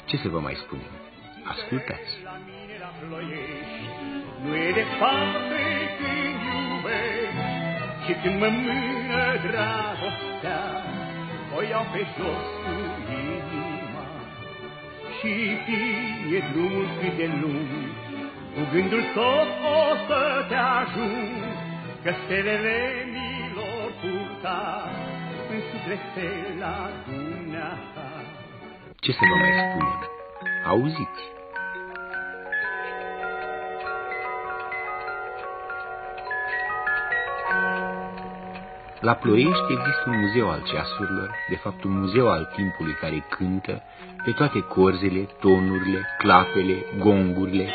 Ce să vă mai spunem? Ascultați! Nu e departe când iubesc și când mă mână dragostea, o iau pe jos cu inima și fie drumul cât de lung, cu gândul tot o să te ajung, că stelele mi-l-or purta în suflete la dumneata. Ce să vă mai spunem? Auziți! La Ploiești există un muzeu al ceasurilor, de fapt un muzeu al timpului care cântă pe toate corzele, tonurile, clapele, gongurile,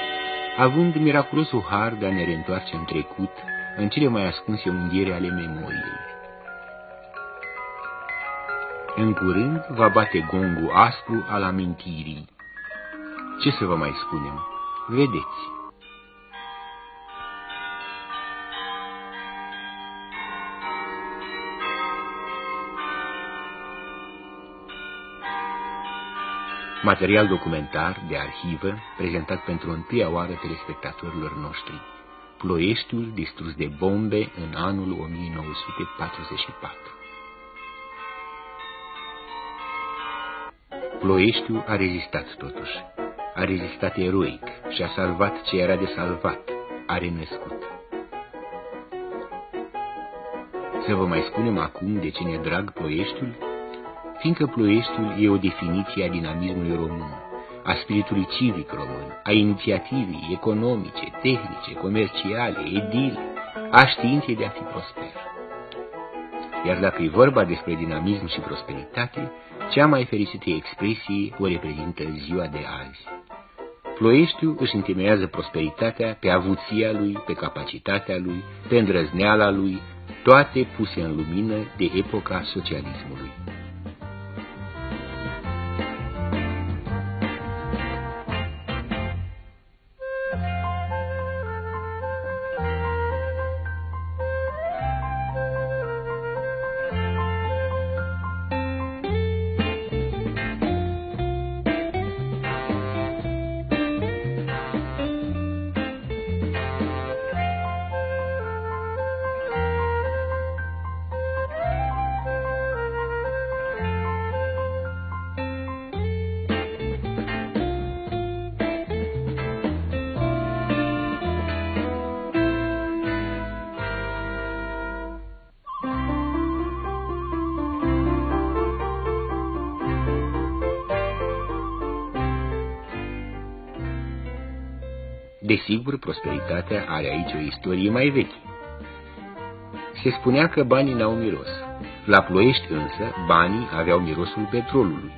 având miraculosul har de a ne reîntoarce în trecut, în cele mai ascunse unghiere ale memoriei. În curând va bate gongul aspru al amintirii. Ce să vă mai spunem? Vedeți! Material documentar de arhivă prezentat pentru întâia oară telespectatorilor noștri. Ploieștiul distrus de bombe în anul 1944. Ploieștiul a rezistat totuși. A rezistat eroic și a salvat ce era de salvat. A renăscut. Să vă mai spunem acum de ce ne drag Ploieștiul? Fiindcă Ploieștiul e o definiție a dinamismului român, a spiritului civic român, a inițiativei economice, tehnice, comerciale, edile, a științei de a fi prosper. Iar dacă e vorba despre dinamism și prosperitate, cea mai fericită expresie o reprezintă ziua de azi. Ploieștiul își întemeiază prosperitatea pe avuția lui, pe capacitatea lui, pe îndrăzneala lui, toate puse în lumină de epoca socialismului. Desigur, prosperitatea are aici o istorie mai veche. Se spunea că banii n-au miros. La Ploiești însă, banii aveau mirosul petrolului.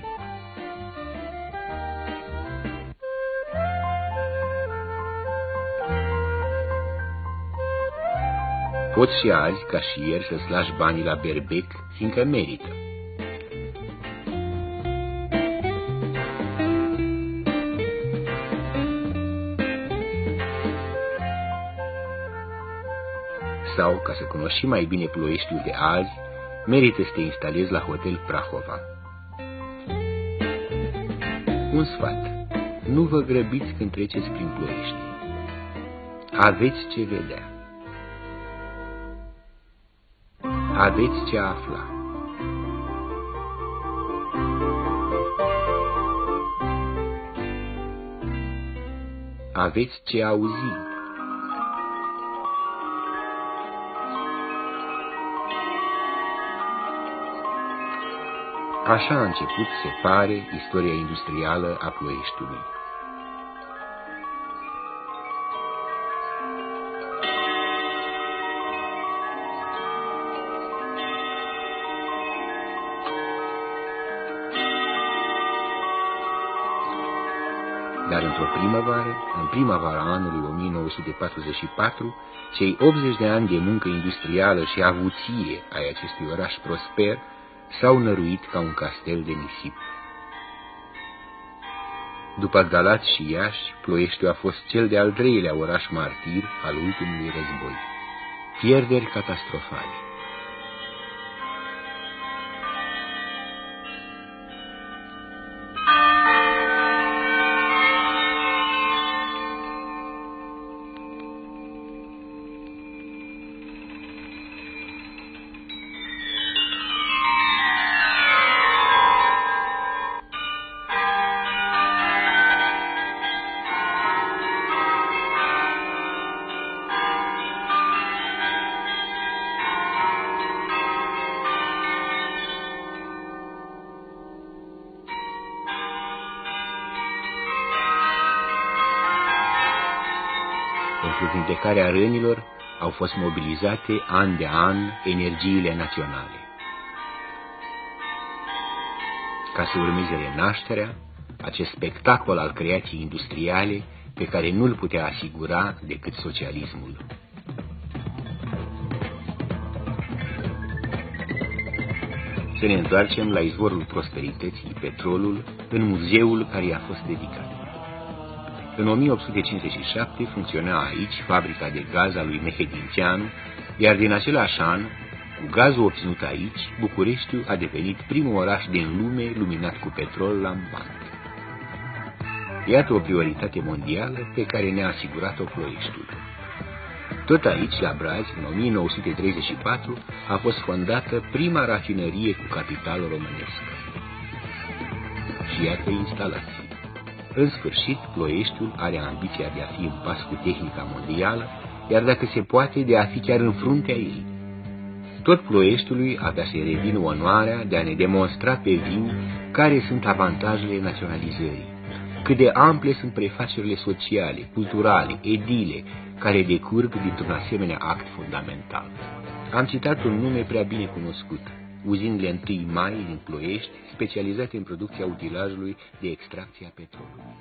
Poți și azi, ca și ieri, să-ți lași banii la berbec, fiindcă merită. Sau, ca să cunoști și mai bine Ploieștiul de azi, merită să te instalezi la Hotel Prahova. Un sfat. Nu vă grăbiți când treceți prin Ploiești. Aveți ce vedea. Aveți ce afla. Aveți ce auzi. Așa a început, se pare, istoria industrială a Ploieștiului. Dar într-o primăvară, în primăvara anului 1944, cei 80 de ani de muncă industrială și avuție ai acestui oraș prosper s-au năruit ca un castel de nisip. După Galați și Iași, Ploieștiul a fost cel de-al treilea oraș martir al ultimului război. Pierderi catastrofale. pentru vindecarea rănilor au fost mobilizate an de an energiile naționale. Ca să urmeze renașterea, acest spectacol al creației industriale pe care nu-l putea asigura decât socialismul. Să ne întoarcem la izvorul prosperității, petrolul, în muzeul care i-a fost dedicat. În 1857 funcționa aici fabrica de gaz a lui Mehedințeanu, iar din același an, cu gazul obținut aici, Bucureștiul a devenit primul oraș din lume luminat cu petrol lampant. Iată o prioritate mondială pe care ne-a asigurat-o Ploieștiul. Tot aici, la Brazi, în 1934, a fost fondată prima rafinărie cu capital românesc. Și iată instalații. În sfârșit, Ploieștiul are ambiția de a fi în pas cu tehnica mondială, iar dacă se poate, de a fi chiar în fruntea ei. Tot Ploieștiului avea să-i revină onoarea de a ne demonstra pe vin care sunt avantajele naționalizării, cât de ample sunt prefacerile sociale, culturale, edile, care decurg dintr-un asemenea act fundamental. Am citat un nume prea bine cunoscut, uzinile 1 Mai din Ploiești, specializate în producția utilajului de extracție a petrolului.